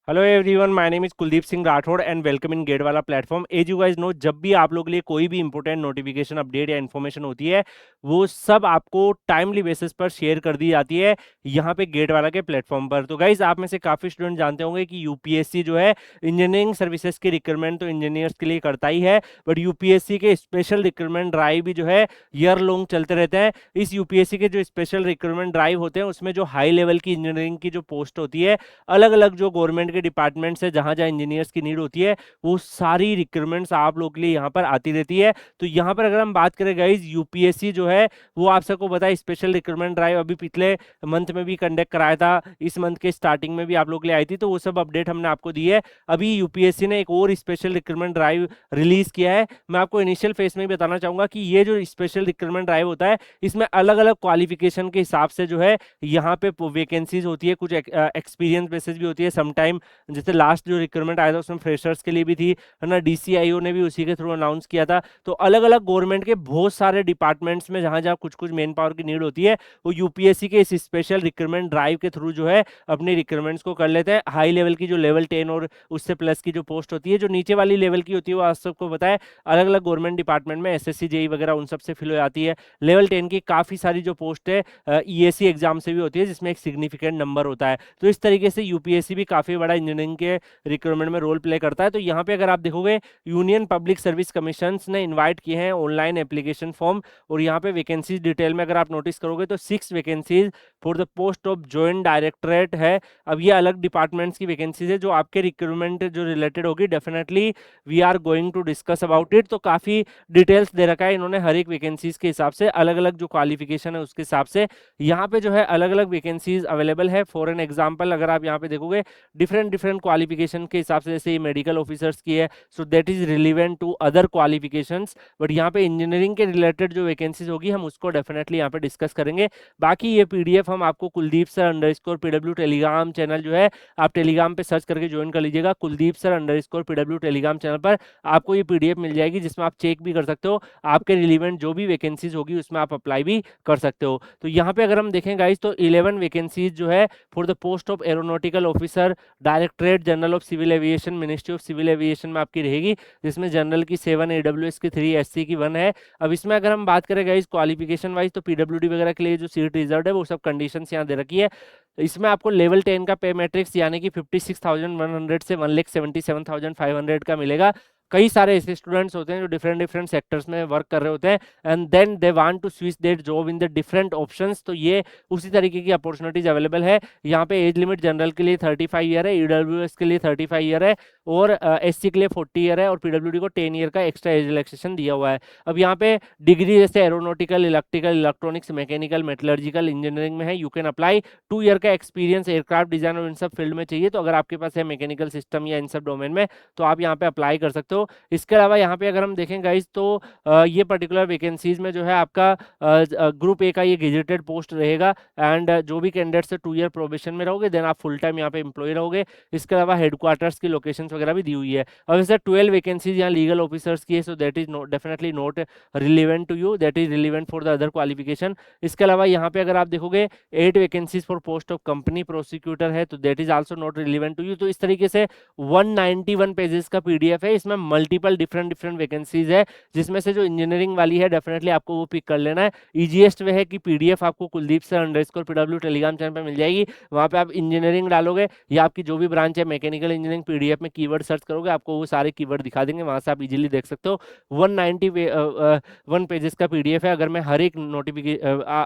Hello everyone, my name is Kuldeep Singh Rathore and welcome in GATE वाला platform. As you guys know, जब भी आप लोग के लिए कोई भी इंपॉर्टेंट नोटिफिकेशन अपडेट या इन्फॉर्मेशन होती है, वो सब आपको टाइमली बेसिस पर शेयर कर दी जाती है यहाँ पे गेट वाला के प्लेटफॉर्म पर। तो गाइस, आप में से काफ़ी स्टूडेंट जानते होंगे कि यूपीएससी जो है इंजीनियरिंग सर्विसेज की रिक्रूटमेंट तो इंजीनियर्स के लिए करता ही है, बट यूपीएससी के स्पेशल रिक्रूटमेंट ड्राइव भी जो है ईयर लॉन्ग चलते रहते हैं। इस यूपीएससी के जो स्पेशल रिक्रूटमेंट ड्राइव होते हैं उसमें जो हाई लेवल की इंजीनियरिंग की जो पोस्ट होती है, अलग अलग जो गवर्नमेंट के डिपार्टमेंट्स है जहां जहां इंजीनियर्स की नीड होती है, वो सारी रिक्रूटमेंट्स आप लोग के लिए यहाँ पर आती रहती है। तो यहाँ पर अगर हम बात करें गाइज, यूपीएससी जो है वो आप सबको पता है स्पेशल रिक्रूटमेंट ड्राइव अभी पिछले मंथ में भी कंडक्ट कराया था, इस मंथ के स्टार्टिंग में भी आप लोग के लिए आई थी, तो वो सब अपडेट हमने आपको दी है। अभी यूपीएससी ने एक और स्पेशल रिक्रूटमेंट ड्राइव रिलीज किया है। मैं आपको इनिशियल फेज में ही बताना चाहूंगा कि ये जो स्पेशल रिक्रूटमेंट ड्राइव होता है, इसमें अलग अलग क्वालिफिकेशन के हिसाब से जो है यहाँ पे वैकेंसीज होती है, कुछ एक्सपीरियंस बेसिस भी होती है समटाइम। जैसे लास्ट जो रिक्रूटमेंट आया था उसमें फ्रेशर्स के लिए भी थी, है ना, डीसीआईओ ने भी उसी के थ्रू अनाउंस किया था। तो अलग अलग गवर्नमेंट के बहुत सारे डिपार्टमेंट्स में जहां जहां कुछ कुछ मेन पावर की नीड होती है, वो यूपीएससी के इस स्पेशल रिक्रूटमेंट ड्राइव के थ्रू जो है अपनी रिक्रूटमेंट्स को कर लेते हैं। हाई लेवल की जो लेवल 10 और उससे प्लस की जो पोस्ट होती है, जो नीचे वाली लेवल की होती है वो आप सबको पता है अलग अलग गवर्नमेंट डिपार्टमेंट में एसएससी जेई वगैरह उन सब से फिल हो जाती है। लेवल 10 की काफी सारी जो पोस्ट है ईएसी एग्जाम से भी होती है, जिसमें एक सिग्निफिकेंट नंबर होता है। तो इस तरीके से यूपीएससी भी काफी बड़ा इंजीनियरिंग के रिक्रूटमेंट में रोल प्ले करता है। तो यहाँ पे अगर आप देखोगे, यूनियन पब्लिक सर्विस कमीशन ने इनवाइट किए हैं ऑनलाइन एप्लीकेशन फॉर्म, और यहाँ पे वैकेंसीज डिटेल में अगर आप नोटिस करोगे तो 6 vacancies for the post of joint directorate है। अब ये अलग डिपार्टमेंट्स की वैकेंसीज है जो आपके रिक्रूटमेंट जो रिलेटेड होगी, definitely we are going to discuss about it. तो काफी डिटेल्स दे रखा है इन्होंने हर एक वैकेंसीज के हिसाब से, अलग अलग जो क्वालिफिकेशन है उसके हिसाब से यहाँ पे जो है अलग अलग वैकेंसीज अवेलेबल है। फॉर एन एग्जाम्पल अगर आप यहाँ पे देखोगे, डिफरेंट डिफरेंट क्वालिफिकेशन के हिसाब से, जैसे ये मेडिकल ऑफिसर्स की है, so that is relevant to other qualifications. But यहाँ पे इंजीनियरिंग के रिलेटेड जो वैकेंसीज होगी हम उसको डेफिनेटली यहाँ पे डिस्कस करेंगे। बाकी ये पीडीएफ हम आपको Kuldeep sir underscore PW Telegram channel जो है, आप टेलीग्राम पे सर्च करके ज्वाइन कर लीजिएगा, Kuldeep sir underscore PW Telegram channel पर आपको ये पीडीएफ मिल जाएगी, जिसमें आप चेक भी कर सकते हो आपके रिलीवेंट जो भी वैकेंसीज होगी उसमें आप अप्लाई भी कर सकते हो। तो यहाँ पे अगर हम देखें गाइस, तो 11 वैकेंसीज जो है for the post of aeronautical officer, directorate general of civil aviation, ministry of civil aviation में आपकी रहेगी, जिसमें जनरल की 7, एडब्ल्यूएस की 3, एससी की 1 है। अब इसमें अगर हम बात करें गाइस क्वालिफिकेशन वाइज, तो पीडब्ल्यूडी वगैरह के लिए जो सीट रिजर्व है वो सब कंडीशंस यहाँ दे रखी है। इसमें आपको लेवल 10 का पे मैट्रिक्स यानी कि 56,100 से 1,77,500 का मिलेगा। कई सारे ऐसे स्टूडेंट्स होते हैं जो डिफरेंट डिफरेंट सेक्टर्स में वर्क कर रहे होते हैं, and then they want to switch their job in the different options. तो ये उसी तरीके की अपॉर्चुनिटीज अवेलेबल है। यहाँ पे एज लिमिट जनरल के लिए 35 ईयर है, ईडब्ल्यूएस के लिए 35 ईयर है, और एससी के लिए 40 ईयर है, और पीडब्ल्यूडी को 10 ईयर का एक्स्ट्रा एज रिलैक्सेशन दिया हुआ है। अब यहाँ पे डिग्री जैसे aeronautical, electrical, electronics, mechanical, metallurgical engineering में है, यू कैन अप्लाई। 2 ईयर का एक्सपीरियंस एयरक्राफ्ट डिजाइन और इन सब फील्ड में चाहिए, तो अगर आपके पास है मैकेनिकल सिस्टम या इन सब डोमेन में, तो आप यहाँ पे अप्लाई कर सकते हो। इसके अलावा यहाँ पे अगर हम देखें गाइज, तो ये पर्टिकुलर वैकेंसीज में जो है आपका ग्रुप ए का ये गेजेटेड पोस्ट रहेगा, एंड जो भी कैंडिडेट से 2 ईयर प्रोबेशन में रहोगे देन आप फुल टाइम यहाँ पे एम्प्लॉय रहोगे। इसके अलावा हेडक्वार्टर्स की लोकेशन वगैरह भी दी हुई है। अब जैसे 12 वैकेंसीज यहाँ लीगल ऑफिसर्स की है, so that is definitely not relevant to you, that is relevant for the other qualification. इसके अलावा यहाँ पे अगर आप देखोगे 8 vacancies for post of company prosecutor है, तो that is also not relevant to you. तो इस तरीके से 191 पेजेस का पीडीएफ है, इसमें मल्टीपल डिफरेंट डिफरेंट वैकेंसीज है, जिसमें से जो इंजीनियरिंग वाली है डेफिनेटली आपको वो पिक कर लेना है। इजीएस्ट वे है कि पीडीएफ आपको Kuldeep sir underscore PW Telegram channel पर मिल जाएगी। वहां पे आप इंजीनियरिंग डालोगे या आपकी जो भी ब्रांच है मैकेनिकल इंजीनियरिंग, पीडीएफ में कीवर्ड सर्च करोगे आपको वो सारे कीवर्ड दिखा देंगे, वहां से आप इजीली देख सकते हो। 191 पेजेस का पीडीएफ है। अगर मैं हर एक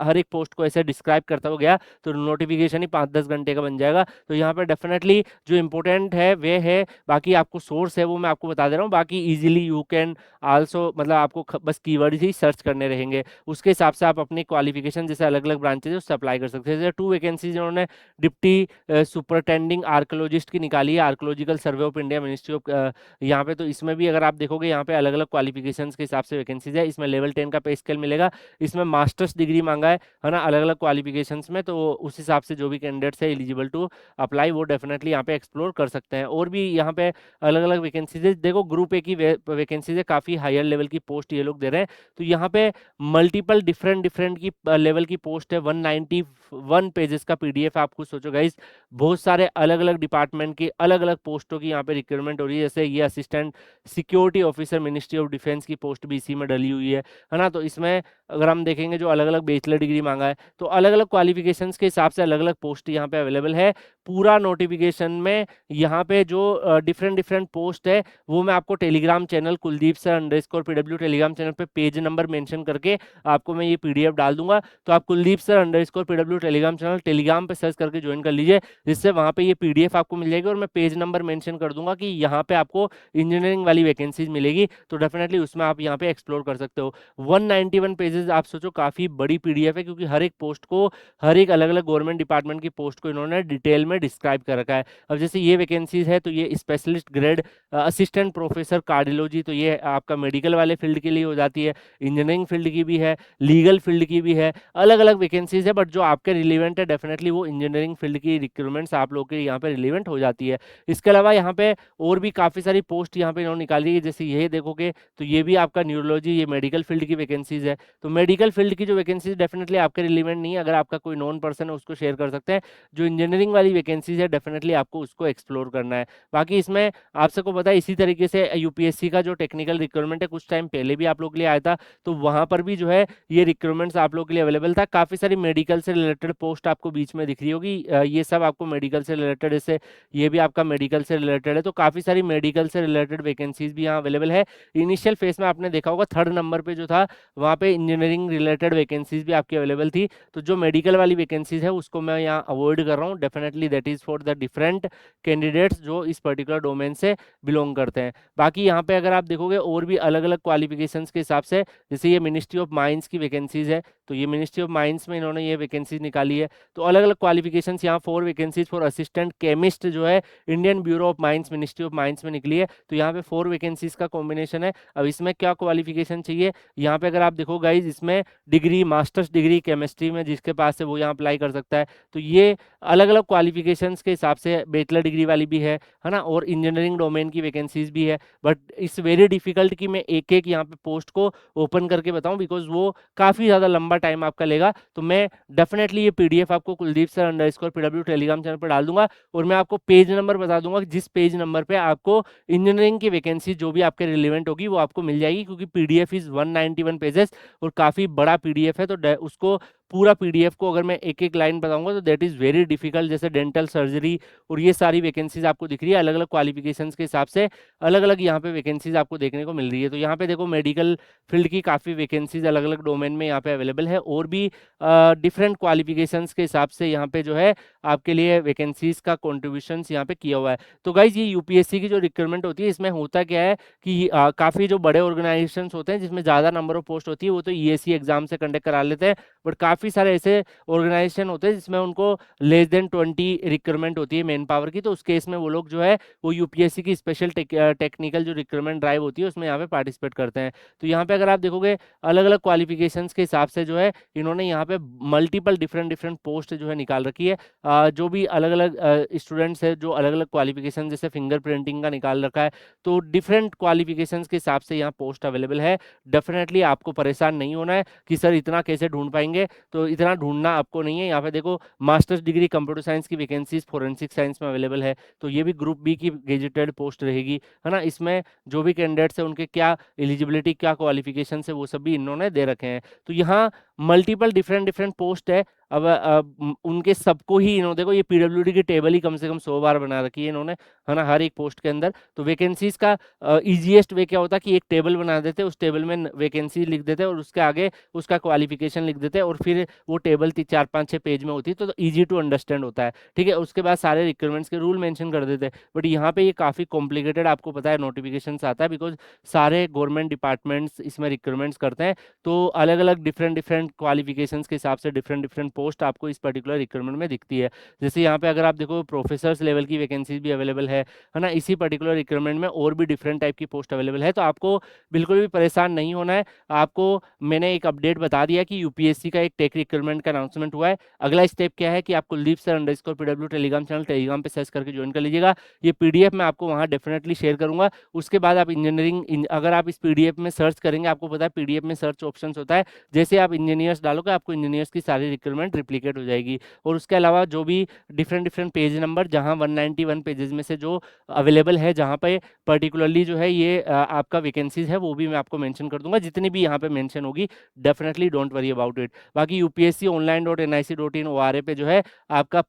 हर एक पोस्ट को ऐसे डिस्क्राइब करता हो गया तो नोटिफिकेशन ही 5-10 घंटे का बन जाएगा। तो यहाँ पर डेफिनेटली जो इंपॉर्टेंट है वे है, बाकी आपको सोर्स है वो मैं आपको बता दे रहा हूँ, बाकी इजीली यू कैन आल्सो, मतलब आपको बस कीवर्ड ही सर्च करने रहेंगे, उसके हिसाब से आप अपनी क्वालिफिकेशन जैसे अलग अलग ब्रांचेज है उससे अप्लाई कर सकते हैं। जैसे 2 वैकेंसीज उन्होंने डिप्टी सुपरटेंडिंग आर्कोलॉजिस्ट की निकाली है, archaeological survey of India, ministry of यहाँ पे। तो इसमें भी अगर आप देखोगे यहाँ पे अलग अलग क्वालिफिकेशन के हिसाब से वैकेंसीज है। इसमें लेवल 10 का पे स्केल मिलेगा, इसमें मास्टर्स डिग्री मांगा है ना, अलग अलग क्वालिफिकेशन में। तो उस हिसाब से जो भी कैंडिडेट्स है एलिजिबल टू अप्लाई वो डेफिनेटली यहाँ पे एक्सप्लोर कर सकते हैं। और भी यहाँ पे अलग अलग वैकेंसीज है। देखो ग्रुप ए की वैकेंसीज है, काफी हायर लेवल की पोस्ट ये लोग दे रहे हैं। तो यहाँ पे मल्टीपल डिफरेंट डिफरेंट की लेवल की पोस्ट है। 191 पेजेस का पीडीएफ। आप खुद सोचो गाइस, बहुत सारे अलग अलग डिपार्टमेंट की अलग अलग पोस्टों की यहाँ पे रिक्रूटमेंट हो रही है। जैसे ये assistant security officer ministry of defence की पोस्ट भी इसी में डली हुई है ना। तो इसमें अगर हम देखेंगे जो अलग अलग बैचलर डिग्री मांगा है, तो अलग अलग क्वालिफिकेशंस के हिसाब से अलग अलग पोस्ट यहाँ पे अवेलेबल है। पूरा नोटिफिकेशन में यहाँ पे जो डिफरेंट डिफरेंट पोस्ट है वो मैं आपको Telegram channel Kuldeep sir underscore PW Telegram channel पे पेज नंबर मेंशन करके आपको मैं ये पीडीएफ डाल दूंगा। तो आप Kuldeep sir underscore PW Telegram channel Telegram पे सर्च करके ज्वाइन कर लीजिए, जिससे वहाँ पे ये पीडीएफ आपको मिल जाएगी। और मैं पेज नंबर मेंशन कर दूंगा कि यहाँ पे आपको इंजीनियरिंग वाली वैकेंसीज मिलेगी, तो डेफिनेटली उसमें आप यहाँ पे एक्सप्लोर कर सकते हो। 191 पेजेस, आप सोचो काफी बड़ी पीडीएफ है, क्योंकि हर एक पोस्ट को, हर एक अलग अलग गवर्नमेंट डिपार्टमेंट की पोस्ट को इन्होंने डिटेल में डिस्क्राइब कर रखा है। अब जैसे ये वैकेंसीज है, तो ये specialist grade assistant professor cardiology, तो ये आपका मेडिकल वाले फील्ड के लिए हो जाती है। इंजीनियरिंग फील्ड की भी है, लीगल फील्ड की भी है, अलग अलग वैकेंसीज है। बट जो आपके रिलेवेंट है डेफिनेटली वो इंजीनियरिंग फील्ड की रिक्रूटमेंट्स आप लोग के यहाँ पे रिलेवेंट हो जाती है। इसके अलावा यहाँ पे और भी काफी सारी पोस्ट यहाँ पे इन्होंने निकाली है। जैसे ये देखोगे तो ये भी आपका न्यूरोलॉजी, ये मेडिकल फील्ड की वैकेंसीज है। तो मेडिकल फील्ड की जो वैकेंसीज डेफिनेटली आपके रिलेवेंट नहीं है, अगर आपका कोई नॉन पर्सन है उसको शेयर कर सकते हैं। जो इंजीनियरिंग वाली वैकेंसीज है डेफिनेटली आपको उसको एक्सप्लोर करना है। बाकी इसमें आप सबको पता है, इसी तरीके से यूपीएससी का जो टेक्निकल रिक्रूटमेंट है कुछ टाइम पहले भी आप लोग के लिए आया था, तो वहां पर भी जो है ये रिक्रूटमेंट्स आप लोग के लिए अवेलेबल था। काफी सारी मेडिकल से रिलेटेड पोस्ट आपको बीच में दिख रही होगी, ये सब आपको मेडिकल से रिलेटेड, जैसे ये भी आपका मेडिकल से रिलेटेड है। तो काफी सारी मेडिकल से रिलेटेड वैकेंसीज भी यहाँ अवेलेबल है। इनिशियल फेज में आपने देखा होगा 3rd नंबर पे जो था वहाँ पे इंजीनियरिंग रिलेटेड वैकेंसीज भी आपकी अवेलेबल थी। तो जो मेडिकल वाली वैकेंसीज है उसको मैं यहाँ अवॉइड कर रहा हूँ। Definitely that is for the different candidates जो इस पर्टिकुलर डोमेन से बिलोंग करते हैं। बाकी यहाँ पे अगर आप देखोगे और भी अलग अलग क्वालिफिकेशंस के हिसाब से, जैसे ये मिनिस्ट्री ऑफ माइंस की वैकेंसीज है, तो ये मिनिस्ट्री ऑफ माइंस में इन्होंने ये वैकेंसीज निकाली है। तो अलग अलग क्वालिफिकेशंस यहाँ 4 वैकेंसीज फॉर असिस्टेंट केमिस्ट जो है Indian bureau of mines ministry of mines में निकली है। तो यहाँ पे 4 वैकेंसीज का कॉम्बिनेशन है। अब इसमें क्या क्वालिफिकेशन चाहिए, यहाँ पे अगर आप देखो गाइज, इसमें डिग्री, मास्टर्स डिग्री केमिस्ट्री में जिसके पास है वो यहाँ अप्लाई कर सकता है। तो ये अलग अलग क्वालिफिकेशंस के हिसाब से बैचलर डिग्री वाली भी है ना, और इंजीनियरिंग डोमेन की वैकेंसीज भी है। बट इट्स वेरी डिफिकल्ट कि मैं एक एक यहाँ पे पोस्ट को ओपन करके बताऊं, बिकॉज वो काफी ज्यादा लंबा टाइम आपका लेगा। तो मैं डेफिनेटली ये पीडीएफ आपको Kuldeep sir underscore PW Telegram channel पर डाल दूंगा, और मैं आपको पेज नंबर बता दूंगा कि जिस पेज नंबर पे आपको इंजीनियरिंग की वैकेंसी जो भी आपके रिलेवेंट होगी वो आपको मिल जाएगी। क्योंकि पीडीएफ इज 191 पेजेस और काफी बड़ा पीडीएफ है, तो उसको पूरा पीडीएफ को अगर मैं एक एक लाइन बताऊंगा तो दैट इज वेरी डिफिकल्ट। जैसे डेंटल सर्जरी और ये सारी वैकेंसीज आपको दिख रही है, अलग अलग क्वालिफिकेशंस के हिसाब से अलग अलग यहाँ पे वैकेंसीज आपको देखने को मिल रही है। तो यहाँ पे देखो मेडिकल फील्ड की काफ़ी वैकेंसीज अलग अलग डोमेन में यहाँ पे अवेलेबल है, और भी डिफरेंट क्वालिफिकेशंस के हिसाब से यहाँ पे जो है आपके लिए वैकेंसीज का कॉन्ट्रीब्यूशन यहाँ पे किया हुआ है। तो गाइज ये यूपीएससी की जो रिक्रूटमेंट होती है इसमें होता क्या है कि काफ़ी जो बड़े ऑर्गेनाइजेशन होते हैं जिसमें ज़्यादा नंबर ऑफ पोस्ट होती है वो तो ईएससी एग्जाम से कंडक्ट करा लेते हैं। बट काफ़ी सारे ऐसे ऑर्गेनाइजेशन होते हैं जिसमें उनको लेस देन 20 रिक्रूटमेंट होती है मैन पावर की, तो उस केस में वो लोग जो है वो यूपीएससी की स्पेशल टेक्निकल जो रिक्रूटमेंट ड्राइव होती है उसमें यहाँ पे पार्टिसिपेट करते हैं। तो यहाँ पे अगर आप देखोगे अलग अलग क्वालिफिकेशंस के हिसाब से जो है इन्होंने यहाँ पे मल्टीपल डिफरेंट डिफरेंट पोस्ट जो है निकाल रखी है। जो भी अलग अलग स्टूडेंट्स है जो अलग अलग क्वालिफिकेशन, जैसे फिंगर प्रिंटिंग का निकाल रखा है, तो डिफरेंट क्वालिफिकेशंस के हिसाब से यहाँ पोस्ट अवेलेबल है। डेफिनेटली आपको परेशान नहीं होना है कि सर इतना कैसे ढूंढ पाएंगे, तो इतना ढूंढना आपको नहीं है। यहाँ पे देखो मास्टर्स डिग्री कंप्यूटर साइंस की वैकेंसीज फोरेंसिक साइंस में अवेलेबल है, तो ये भी ग्रुप बी की गेजेटेड पोस्ट रहेगी, है ना। इसमें जो भी कैंडिडेट्स है उनके क्या एलिजिबिलिटी, क्या क्वालिफिकेशन है वो सब भी इन्होंने दे रखे हैं। तो यहाँ मल्टीपल डिफरेंट डिफरेंट पोस्ट है। अब उनके सबको ही इन्होंने, देखो ये पीडब्ल्यूडी की टेबल ही कम से कम 100 बार बना रखी है इन्होंने, है ना, हर एक पोस्ट के अंदर। तो वैकेंसीज का इजीएस्ट वे क्या होता है कि एक टेबल बना देते हैं, उस टेबल में वैकेंसी लिख देते हैं और उसके आगे उसका क्वालिफिकेशन लिख देते हैं, और फिर वो टेबल 4-5-6 पेज में होती है, तो ईजी टू अंडरस्टैंड होता है, ठीक है। उसके बाद सारे रिक्वायरमेंट्स के रूल मेंशन कर देते हैं। बट यहाँ पे ये काफ़ी कॉम्प्लिकेटेड आपको पता है नोटिफिकेशन आता है, बिकॉज सारे गवर्नमेंट डिपार्टमेंट्स इसमें रिक्वायरमेंट्स करते हैं। तो अलग अलग डिफरेंट डिफरेंट डिफरेंट क्वालिफिकेशंस के हिसाब से डिफरेंट डिफरेंट पोस्ट आपको इस पर्टिकुलर रिक्रूटमेंट में दिखती है। जैसे यहाँ पे अगर आप देखो प्रोफेसर्स लेवल की वैकेंसीज भी अवेलेबल है ना, इसी पर्टिकुलर रिक्रूटमेंट में और भी डिफरेंट टाइप की पोस्ट अवेलेबल है। तो आपको बिल्कुल भी परेशान नहीं होना है। आपको मैंने एक अपडेट बता दिया कि यूपीएससी का एक टेक रिक्रूटमेंट का अनाउंसमेंट हुआ है। अगला स्टेप क्या है कि आप Kuldeep sir underscore PW Telegram channel Telegram पे सर्च करके ज्वाइन कर लीजिएगा। ये पीडीएफ मैं आपको वहाँ डेफिनेटली शेयर करूंगा। उसके बाद आप इंजीनियरिंग अगर आप इस पीडीएफ में सर्च करेंगे, आपको पता है पीडीएफ में सर्च ऑप्शन होता है, जैसे आप इंजीनियर्स डालोगे आपको इंजीनियर्स की सारी रिक्रूटमेंट रिप्लीकेट हो जाएगी। और उसके अलावा जो भी डिफरेंट डिफरेंट पेज नंबर जहाँ 191 पेजेस में से जो अवेलेबल है, जहाँ पे पर्टिकुलरली जो है ये आपका वैकेंसीज है, वो भी मैं आपको मेंशन कर दूंगा। जितनी भी यहाँ पे मेंशन होगी definitely don't worry about it. बाकी यूपीएससी online.nic.in ORA पे जो है आपका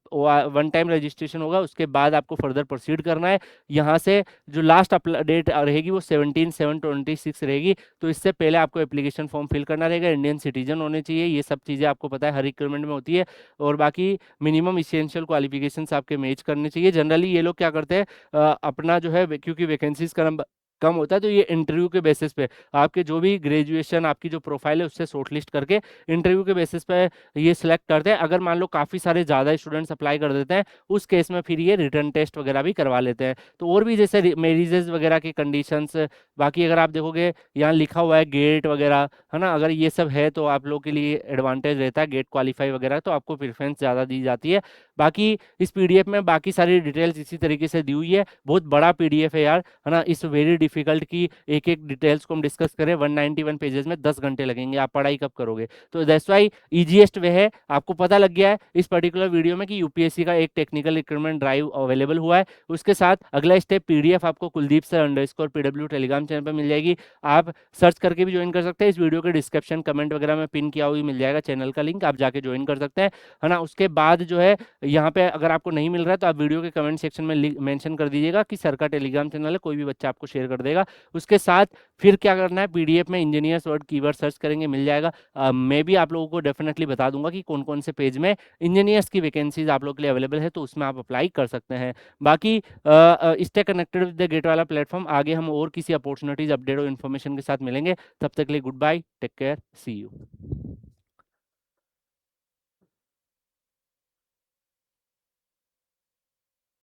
वन टाइम रजिस्ट्रेशन होगा, उसके बाद आपको फर्दर प्रोसीड करना है। यहाँ से जो लास्ट डेट रहेगी वो 17/7/26 रहेगी। तो इससे पहले आपको एप्लीकेशन फॉर्म फिल करना रहेगा, इंडियन सिटीजन होने चाहिए, ये सब चीज़ें आपको पता है हर रिक्रूटमेंट में होती है। और बाकी मिनिमम इसेंशियल क्वालिफिकेशंस आपके मैच करने चाहिए। जनरली ये लोग क्या करते हैं, अपना जो है क्योंकि वैकेंसीज का नंबर कम होता है, तो ये इंटरव्यू के बेसिस पे आपके जो भी ग्रेजुएशन आपकी जो प्रोफाइल है उससे शॉर्टलिस्ट करके इंटरव्यू के बेसिस पे ये सिलेक्ट करते हैं। अगर मान लो काफ़ी सारे ज़्यादा स्टूडेंट्स अप्लाई कर देते हैं, उस केस में फिर ये रिटर्न टेस्ट वगैरह भी करवा लेते हैं। तो और भी जैसे मेरिजेस वगैरह की कंडीशंस, बाकी अगर आप देखोगे यहाँ लिखा हुआ है गेट वगैरह, है ना, अगर ये सब है तो आप लोग के लिए एडवांटेज रहता है, गेट क्वालिफाई वगैरह तो आपको प्रेफरेंस ज़्यादा दी जाती है। बाकी इस पीडीएफ में बाकी सारी डिटेल्स इसी तरीके से दी हुई है। बहुत बड़ा पीडीएफ है यार, है ना। इस वेरी डिफिकल्ट की एक एक डिटेल्स को हम डिस्कस करें 191 पेजेस में 10 घंटे लगेंगे, आप पढ़ाई कब करोगे। तो दैट्स वाई ईजीएस्ट वे है। आपको पता लग गया है इस पर्टिकुलर वीडियो में कि यूपीएससी का एक टेक्निकल रिक्रूटमेंट ड्राइव अवेलेबल हुआ है। उसके साथ अगला स्टेप पीडीएफ आपको Kuldeep sir underscore PW Telegram channel पर मिल जाएगी। आप सर्च करके भी ज्वाइन कर सकते हैं। इस वीडियो के डिस्क्रिप्शन कमेंट वगैरह में पिन किया हुआ मिल जाएगा चैनल का लिंक, आप जाके ज्वाइन कर सकते हैं, है ना। उसके बाद जो है यहाँ पे अगर आपको नहीं मिल रहा है तो आप वीडियो के कमेंट सेक्शन में मेंशन कर दीजिएगा कि सर का टेलीग्राम चैनल है, कोई भी बच्चा आपको शेयर कर देगा। उसके साथ फिर क्या करना है, पीडीएफ में इंजीनियर्स वर्ड कीवर्ड सर्च करेंगे, मिल जाएगा। मैं भी आप लोगों को डेफिनेटली बता दूंगा कि कौन कौन से पेज में इंजीनियर्स की वैकेंसीज आप लोग के लिए अवेलेबल है, तो उसमें आप अप्लाई कर सकते हैं। बाकी stay connected with the GATE वाला प्लेटफॉर्म। आगे हम और किसी अपॉर्चुनिटीज अपडेट और इन्फॉर्मेशन के साथ मिलेंगे। तब तक के लिए good bye, take care, see you.